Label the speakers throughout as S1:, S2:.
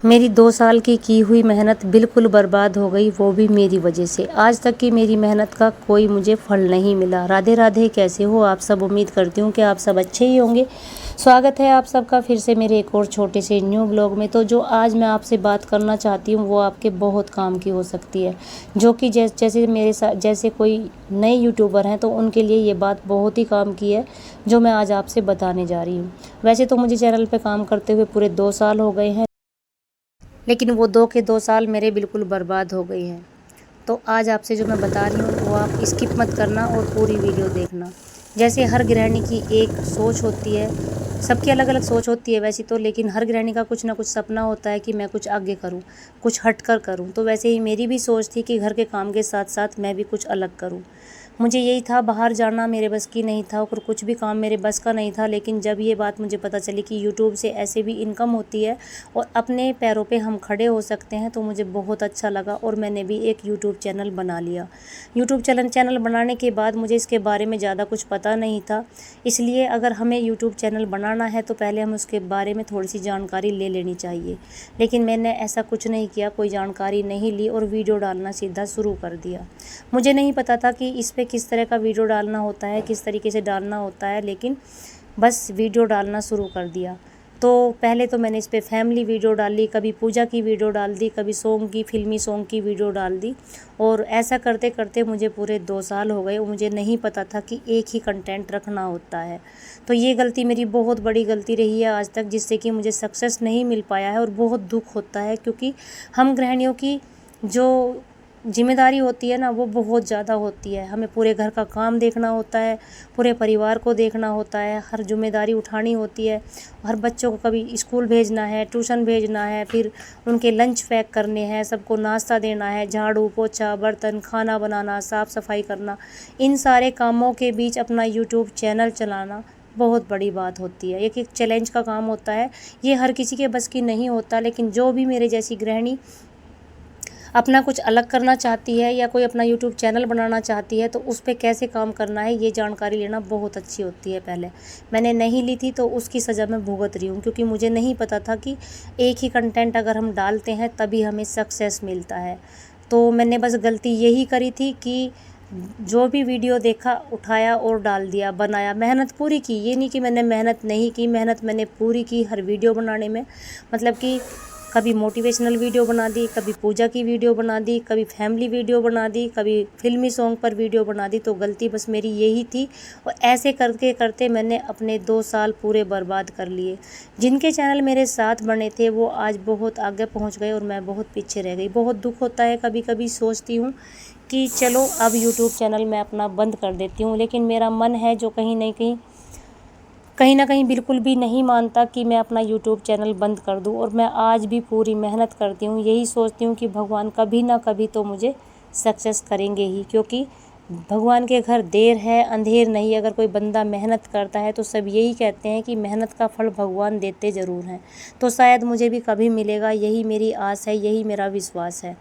S1: मेरी 2 साल की हुई मेहनत बिल्कुल बर्बाद हो गई, वो भी मेरी वजह से। आज तक की मेरी मेहनत का कोई मुझे फल नहीं मिला। राधे राधे, कैसे हो आप सब? उम्मीद करती हूँ कि आप सब अच्छे ही होंगे। स्वागत है आप सबका फिर से मेरे एक और छोटे से न्यू ब्लॉग में। तो जो आज मैं आपसे बात करना चाहती हूँ वो आपके बहुत काम की हो सकती है, जो कि जैसे मेरे साथ जैसे कोई नए यूट्यूबर हैं तो उनके लिए ये बात बहुत ही काम की है, जो मैं आज आपसे बताने जा रही हूँ। वैसे तो मुझे चैनल पर काम करते हुए पूरे 2 साल हो गए हैं, लेकिन वो 2 साल मेरे बिल्कुल बर्बाद हो गए हैं। तो आज आपसे जो मैं बता रही हूँ वो आप स्किप मत करना और पूरी वीडियो देखना। जैसे हर गृहिणी की एक सोच होती है, सबकी अलग अलग सोच होती है वैसे तो, लेकिन हर गृहिणी का कुछ ना कुछ सपना होता है कि मैं कुछ आगे करूँ, कुछ हट कर करूँ। तो वैसे ही मेरी भी सोच थी कि घर के काम के साथ साथ मैं भी कुछ अलग करूँ। मुझे यही था, बाहर जाना मेरे बस की नहीं था और कुछ भी काम मेरे बस का नहीं था। लेकिन जब ये बात मुझे पता चली कि यूट्यूब से ऐसे भी इनकम होती है और अपने पैरों पे हम खड़े हो सकते हैं, तो मुझे बहुत अच्छा लगा और मैंने भी एक यूट्यूब चैनल बना लिया। यूट्यूब चैनल बनाने के बाद मुझे इसके बारे में ज़्यादा कुछ पता नहीं था, इसलिए अगर हमें यूट्यूब चैनल बनाना है तो पहले हम उसके बारे में थोड़ी सी जानकारी ले लेनी चाहिए। लेकिन मैंने ऐसा कुछ नहीं किया, कोई जानकारी नहीं ली और वीडियो डालना सीधा शुरू कर दिया। मुझे नहीं पता था कि इस पे किस तरह का वीडियो डालना होता है, किस तरीके से डालना होता है, लेकिन बस वीडियो डालना शुरू कर दिया। तो पहले तो मैंने इस पे फैमिली वीडियो डाली, कभी पूजा की वीडियो डाल दी, कभी सॉन्ग की, फिल्मी सॉन्ग की वीडियो डाल दी। और ऐसा करते करते मुझे पूरे 2 साल हो गए और मुझे नहीं पता था कि एक ही कंटेंट रखना होता है। तो ये गलती मेरी बहुत बड़ी गलती रही है आज तक, जिससे कि मुझे सक्सेस नहीं मिल पाया है और बहुत दुख होता है, क्योंकि हम गृहिणियों की जो जिम्मेदारी होती है ना वो बहुत ज़्यादा होती है। हमें पूरे घर का काम देखना होता है, पूरे परिवार को देखना होता है, हर जिम्मेदारी उठानी होती है। हर बच्चों को कभी स्कूल भेजना है, ट्यूशन भेजना है, फिर उनके लंच पैक करने हैं, सबको नाश्ता देना है, झाड़ू पोछा, बर्तन, खाना बनाना, साफ़ सफाई करना। इन सारे कामों के बीच अपना यूट्यूब चैनल चलाना बहुत बड़ी बात होती है। एक चैलेंज का काम होता है, ये हर किसी के बस की नहीं होता। लेकिन जो भी मेरे जैसी गृहिणी अपना कुछ अलग करना चाहती है या कोई अपना यूट्यूब चैनल बनाना चाहती है तो उस पर कैसे काम करना है ये जानकारी लेना बहुत अच्छी होती है। पहले मैंने नहीं ली थी तो उसकी सज़ा मैं भुगत रही हूँ, क्योंकि मुझे नहीं पता था कि एक ही कंटेंट अगर हम डालते हैं तभी हमें सक्सेस मिलता है। तो मैंने बस गलती यही करी थी कि जो भी वीडियो देखा उठाया और डाल दिया, बनाया, मेहनत पूरी की। ये नहीं कि मैंने मेहनत नहीं की, मेहनत मैंने पूरी की हर वीडियो बनाने में। मतलब कि कभी मोटिवेशनल वीडियो बना दी, कभी पूजा की वीडियो बना दी, कभी फैमिली वीडियो बना दी, कभी फिल्मी सॉन्ग पर वीडियो बना दी। तो गलती बस मेरी यही थी और ऐसे करते करते मैंने अपने 2 साल पूरे बर्बाद कर लिए। जिनके चैनल मेरे साथ बने थे वो आज बहुत आगे पहुंच गए और मैं बहुत पीछे रह गई। बहुत दुख होता है, कभी कभी सोचती हूँ कि चलो अब यूट्यूब चैनल मैं अपना बंद कर देती हूँ, लेकिन मेरा मन है जो कहीं ना कहीं बिल्कुल भी नहीं मानता कि मैं अपना यूट्यूब चैनल बंद कर दूं। और मैं आज भी पूरी मेहनत करती हूं, यही सोचती हूं कि भगवान कभी ना कभी तो मुझे सक्सेस करेंगे ही, क्योंकि भगवान के घर देर है अंधेर नहीं। अगर कोई बंदा मेहनत करता है तो सब यही कहते हैं कि मेहनत का फल भगवान देते ज़रूर हैं। तो शायद मुझे भी कभी मिलेगा, यही मेरी आस है, यही मेरा विश्वास है।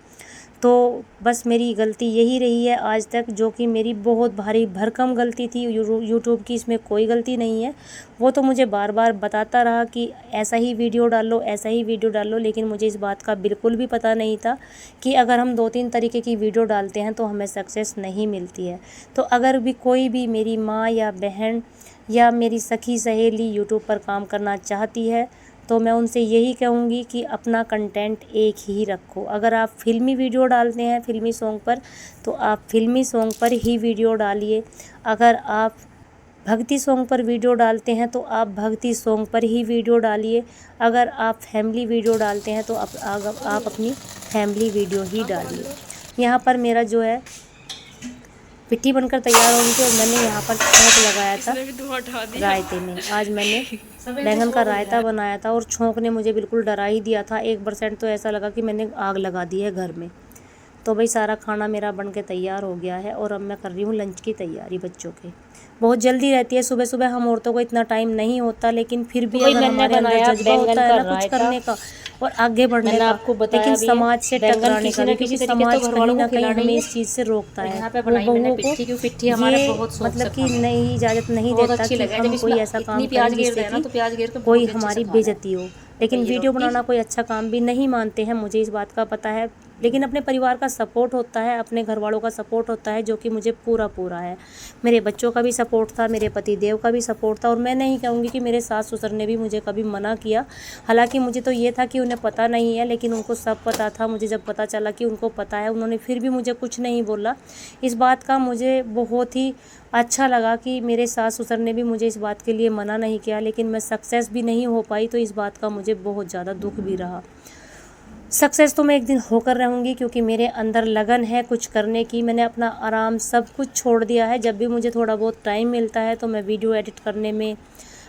S1: तो बस मेरी गलती यही रही है आज तक, जो कि मेरी बहुत भारी भरकम गलती थी। यूट्यूब की इसमें कोई गलती नहीं है। वो तो मुझे बार बार बताता रहा कि ऐसा ही वीडियो डालो, ऐसा ही वीडियो डालो, लेकिन मुझे इस बात का बिल्कुल भी पता नहीं था कि अगर हम 2-3 तरीके की वीडियो डालते हैं तो हमें सक्सेस नहीं मिलती है। तो अगर भी कोई भी मेरी माँ या बहन या मेरी सखी सहेली यूट्यूब पर काम करना चाहती है तो मैं उनसे यही कहूँगी कि अपना कंटेंट एक ही रखो। अगर आप फिल्मी वीडियो डालते हैं फिल्मी सॉन्ग पर तो आप फिल्मी सॉन्ग पर ही वीडियो डालिए। अगर आप भक्ति सॉन्ग पर वीडियो डालते हैं तो आप भक्ति सॉन्ग पर ही वीडियो डालिए। अगर आप फैमिली वीडियो डालते हैं तो आप अपनी फैमिली वीडियो ही डालिए। यहाँ पर मेरा जो है पिट्ठी बनकर तैयार होगी और मैंने यहाँ पर छोंक लगाया था रायते में। आज मैंने बैंगन का रायता बनाया था और छोंक ने मुझे बिल्कुल डरा ही दिया था। 1% तो ऐसा लगा कि मैंने आग लगा दी है घर में। तो भाई सारा खाना मेरा बन के तैयार हो गया है और अब मैं कर रही हूँ लंच की तैयारी बच्चों के। बहुत जल्दी रहती है, सुबह सुबह हम औरतों को इतना टाइम नहीं होता, लेकिन फिर भी अगर हमारे अंदर जज्बा होता है ना कुछ करने का और आगे बढ़ने का, लेकिन समाज से टकराने का भी, क्योंकि समाज कहीं ना कहीं हमें इस चीज़ से रोकता है। वो बहुओं को ये मतलब कि नहीं इजाज़त नहीं देता कि हम कोई ऐसा काम करें जिससे कि कोई हमारी बेइज्जती हो। लेकिन वीडियो बनाना कोई अच्छा काम भी नहीं मानते हैं, मुझे इस बात का पता है। लेकिन अपने परिवार का सपोर्ट होता है, अपने घर वालों का सपोर्ट होता है, जो कि मुझे पूरा पूरा है। मेरे बच्चों का भी सपोर्ट था, मेरे पति देव का भी सपोर्ट था, और मैं नहीं कहूँगी कि मेरे सास ससुर ने भी मुझे कभी मना किया। हालांकि मुझे तो ये था कि उन्हें पता नहीं है, लेकिन उनको सब पता था। मुझे जब पता चला कि उनको पता है, उन्होंने फिर भी मुझे कुछ नहीं बोला। इस बात का मुझे बहुत ही अच्छा लगा कि मेरे सास ससुर ने भी मुझे इस बात के लिए मना नहीं किया, लेकिन मैं सक्सेस भी नहीं हो पाई, तो इस बात का मुझे बहुत ज़्यादा दुख भी रहा। सक्सेस तो मैं एक दिन होकर रहूँगी, क्योंकि मेरे अंदर लगन है कुछ करने की। मैंने अपना आराम सब कुछ छोड़ दिया है। जब भी मुझे थोड़ा बहुत टाइम मिलता है तो मैं वीडियो एडिट करने में,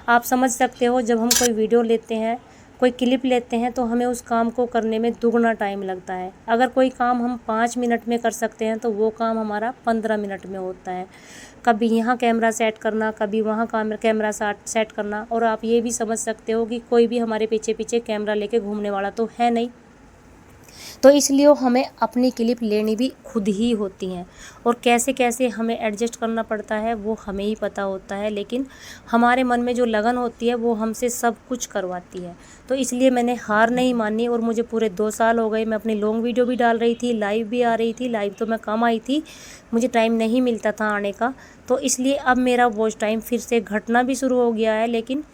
S1: आप समझ सकते हो, जब हम कोई वीडियो लेते हैं, कोई क्लिप लेते हैं, तो हमें उस काम को करने में दुगना टाइम लगता है। अगर कोई काम हम 5 मिनट में कर सकते हैं तो वो काम हमारा 15 मिनट में होता है। कभी यहाँ कैमरा सेट करना, कभी वहाँ कैमरा सेट करना, और आप ये भी समझ सकते हो कि कोई भी हमारे पीछे पीछे कैमरा लेके घूमने वाला तो है नहीं। तो इसलिए हमें अपनी क्लिप लेनी भी खुद ही होती हैं, और कैसे कैसे हमें एडजस्ट करना पड़ता है वो हमें ही पता होता है। लेकिन हमारे मन में जो लगन होती है वो हमसे सब कुछ करवाती है। तो इसलिए मैंने हार नहीं मानी, और मुझे पूरे 2 साल हो गए। मैं अपनी लॉन्ग वीडियो भी डाल रही थी, लाइव भी आ रही थी। लाइव तो मैं कम आई थी, मुझे टाइम नहीं मिलता था आने का। तो इसलिए अब मेरा वॉच टाइम फिर से घटना भी शुरू हो गया है। लेकिन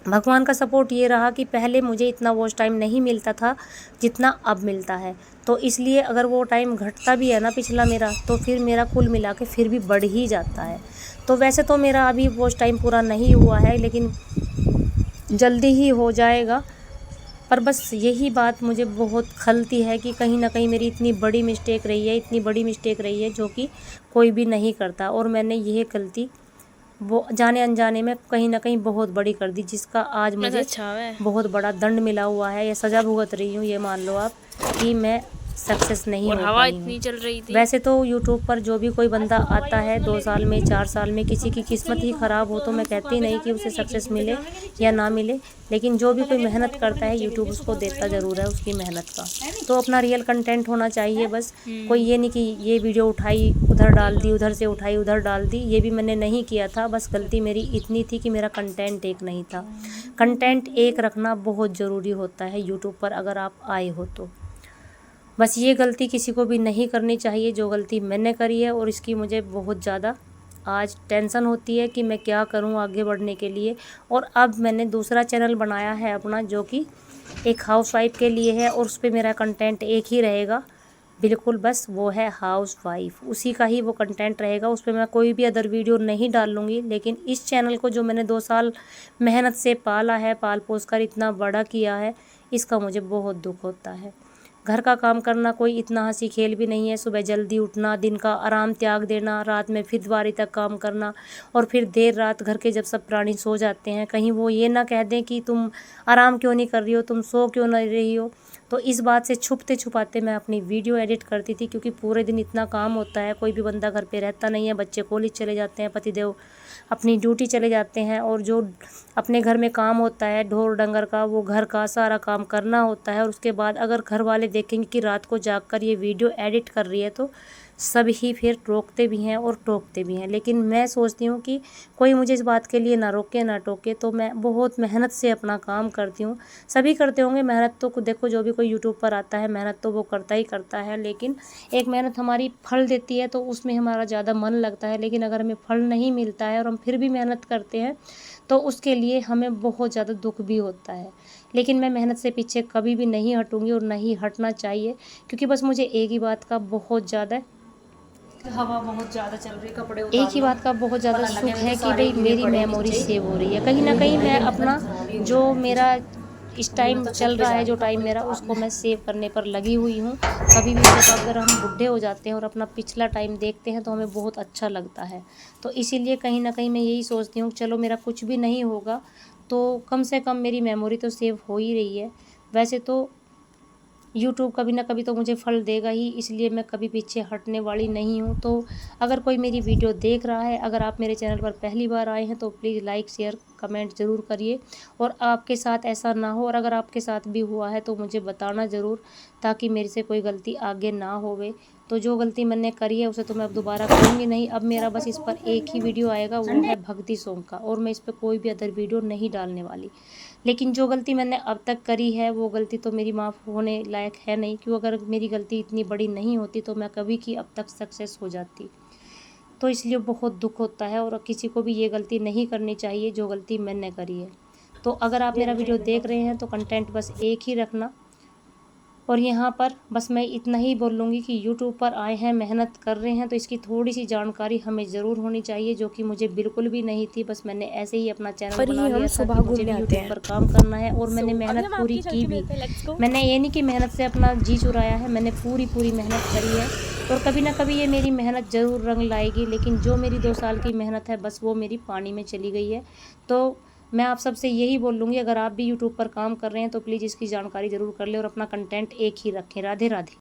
S1: भगवान का सपोर्ट ये रहा कि पहले मुझे इतना वॉच टाइम नहीं मिलता था जितना अब मिलता है। तो इसलिए अगर वो टाइम घटता भी है ना पिछला मेरा, तो फिर मेरा कुल मिला के फिर भी बढ़ ही जाता है। तो वैसे तो मेरा अभी वॉच टाइम पूरा नहीं हुआ है, लेकिन जल्दी ही हो जाएगा। पर बस यही बात मुझे बहुत खलती है कि कहीं ना कहीं मेरी इतनी बड़ी मिस्टेक रही है, इतनी बड़ी मिस्टेक रही है जो कि कोई भी नहीं करता, और मैंने यह गलती वो जाने अनजाने में कहीं ना कहीं बहुत बड़ी कर दी, जिसका आज मुझे बहुत बड़ा दंड मिला हुआ है, या सज़ा भुगत रही हूँ। ये मान लो आप कि मैं सक्सेस नहीं हो
S2: हवा
S1: पाई
S2: इतनी
S1: हूँ।
S2: चल रही थी।
S1: वैसे तो यूट्यूब पर जो भी कोई बंदा आता है 2 साल में, 4 साल में, किसी की किस्मत ही ख़राब हो तो मैं कहती नहीं कि उसे सक्सेस मिले या ना मिले, लेकिन जो भी कोई मेहनत करता है यूट्यूब उसको देता ज़रूर है उसकी मेहनत का। तो अपना रियल कंटेंट होना चाहिए बस। कोई ये नहीं कि ये वीडियो उठाई उधर डाल दी, उधर से उठाई उधर डाल दी, ये भी मैंने नहीं किया था। बस गलती मेरी इतनी थी कि मेरा कंटेंट एक नहीं था। कंटेंट एक रखना बहुत ज़रूरी होता है यूट्यूब पर अगर आप आए हो तो। बस ये गलती किसी को भी नहीं करनी चाहिए जो गलती मैंने करी है, और इसकी मुझे बहुत ज़्यादा आज टेंशन होती है कि मैं क्या करूं आगे बढ़ने के लिए। और अब मैंने दूसरा चैनल बनाया है अपना, जो कि एक हाउसवाइफ के लिए है, और उस पर मेरा कंटेंट एक ही रहेगा बिल्कुल, बस वो है हाउसवाइफ, उसी का ही वो कंटेंट रहेगा। उस पर मैं कोई भी अदर वीडियो नहीं डालूँगी। लेकिन इस चैनल को जो मैंने 2 साल मेहनत से पाला है, पाल पोस कर इतना बड़ा किया है, इसका मुझे बहुत दुख होता है। घर का काम करना कोई इतना हंसी खेल भी नहीं है। सुबह जल्दी उठना, दिन का आराम त्याग देना, रात में फिर द्वारी तक काम करना, और फिर देर रात घर के जब सब प्राणी सो जाते हैं, कहीं वो ये ना कह दें कि तुम आराम क्यों नहीं कर रही हो, तुम सो क्यों नहीं रही हो। तो इस बात से छुपते छुपाते मैं अपनी वीडियो एडिट करती थी, क्योंकि पूरे दिन इतना काम होता है, कोई भी बंदा घर पे रहता नहीं है, बच्चे कॉलेज चले जाते हैं, पतिदेव अपनी ड्यूटी चले जाते हैं, और जो अपने घर में काम होता है ढोर डंगर का, वो घर का सारा काम करना होता है। और उसके बाद अगर घर वाले देखेंगे कि रात को जाग कर ये वीडियो एडिट कर रही है, तो सब ही फिर रोकते भी हैं और टोकते भी हैं। लेकिन मैं सोचती हूँ कि कोई मुझे इस बात के लिए ना रोके ना टोके, तो मैं बहुत मेहनत से अपना काम करती हूँ। सभी करते होंगे मेहनत, तो देखो जो भी कोई यूट्यूब पर आता है मेहनत तो वो करता ही करता है, लेकिन एक मेहनत हमारी फल देती है तो उसमें हमारा ज़्यादा मन लगता है। लेकिन अगर हमें फल नहीं मिलता है और हम फिर भी मेहनत करते हैं, तो उसके लिए हमें बहुत ज़्यादा दुख भी होता है। लेकिन मैं मेहनत से पीछे कभी भी नहीं हटूँगी, और नहीं हटना चाहिए, क्योंकि बस मुझे एक ही बात का बहुत ज़्यादा
S2: हवा बहुत ज़्यादा चल रही, कपड़े
S1: एक ही बात का बहुत ज़्यादा सुख है कि भाई मेरी मेमोरी सेव हो रही है। कहीं ना कहीं मैं अपना जो मेरा इस टाइम चल रहा है, जो टाइम मेरा, उसको मैं सेव करने पर लगी हुई हूँ। कभी भी जब अगर हम बुढ़े हो जाते हैं और अपना पिछला टाइम देखते हैं तो हमें बहुत अच्छा लगता है। तो इसीलिए कहीं ना कहीं मैं यही सोचती हूँ चलो मेरा कुछ भी नहीं होगा तो कम से कम मेरी मेमोरी तो सेव हो ही रही है। वैसे तो यूट्यूब कभी ना कभी तो मुझे फल देगा ही, इसलिए मैं कभी पीछे हटने वाली नहीं हूँ। तो अगर कोई मेरी वीडियो देख रहा है, अगर आप मेरे चैनल पर पहली बार आए हैं, तो प्लीज़ लाइक शेयर कमेंट ज़रूर करिए। और आपके साथ ऐसा ना हो, और अगर आपके साथ भी हुआ है तो मुझे बताना ज़रूर, ताकि मेरे से कोई गलती आगे ना होवे। तो जो गलती मैंने करी है उसे तो मैं अब दोबारा करूँगी नहीं। अब मेरा बस इस पर एक ही वीडियो आएगा, वो है भक्ति सॉन्ग का, और मैं इस पर कोई भी अदर वीडियो नहीं डालने वाली। लेकिन जो गलती मैंने अब तक करी है वो गलती तो मेरी माफ़ होने लायक है नहीं, क्यों अगर मेरी गलती इतनी बड़ी नहीं होती तो मैं कभी की अब तक सक्सेस हो जाती। तो इसलिए बहुत दुख होता है और किसी को भी ये गलती नहीं करनी चाहिए जो गलती मैंने करी है। तो अगर आप मेरा वीडियो देख रहे हैं तो कंटेंट बस एक ही रखना। और यहाँ पर बस मैं इतना ही बोलूँगी कि यूट्यूब पर आए हैं, मेहनत कर रहे हैं, तो इसकी थोड़ी-सी जानकारी हमें ज़रूर होनी चाहिए, जो कि मुझे बिल्कुल भी नहीं थी। बस मैंने ऐसे ही अपना चैनल
S3: और
S1: बना
S3: ये हम
S1: लिया था
S3: सुबह
S1: कि मुझे
S3: घूमने
S1: भी
S3: आते
S1: यूट्यूब
S3: हैं।
S1: पर काम करना है और मैंने
S3: अभी
S1: मेहनत
S3: हम
S1: पूरी
S3: आपकी
S1: की
S3: छुट्टी
S1: भी।
S3: मिलते हैं, लेट्स गो।
S1: मैंने ये नहीं कि मेहनत से अपना जी चुराया है, मैंने पूरी मेहनत करी है और कभी ना कभी ये मेरी मेहनत ज़रूर रंग लाएगी, लेकिन जो मेरी 2 साल की मेहनत है बस वो मेरी पानी में चली गई है। तो मैं आप सबसे यही बोलूँगी, अगर आप भी यूट्यूब पर काम कर रहे हैं तो प्लीज़ इसकी जानकारी ज़रूर कर लें और अपना कंटेंट एक ही रखें। राधे राधे।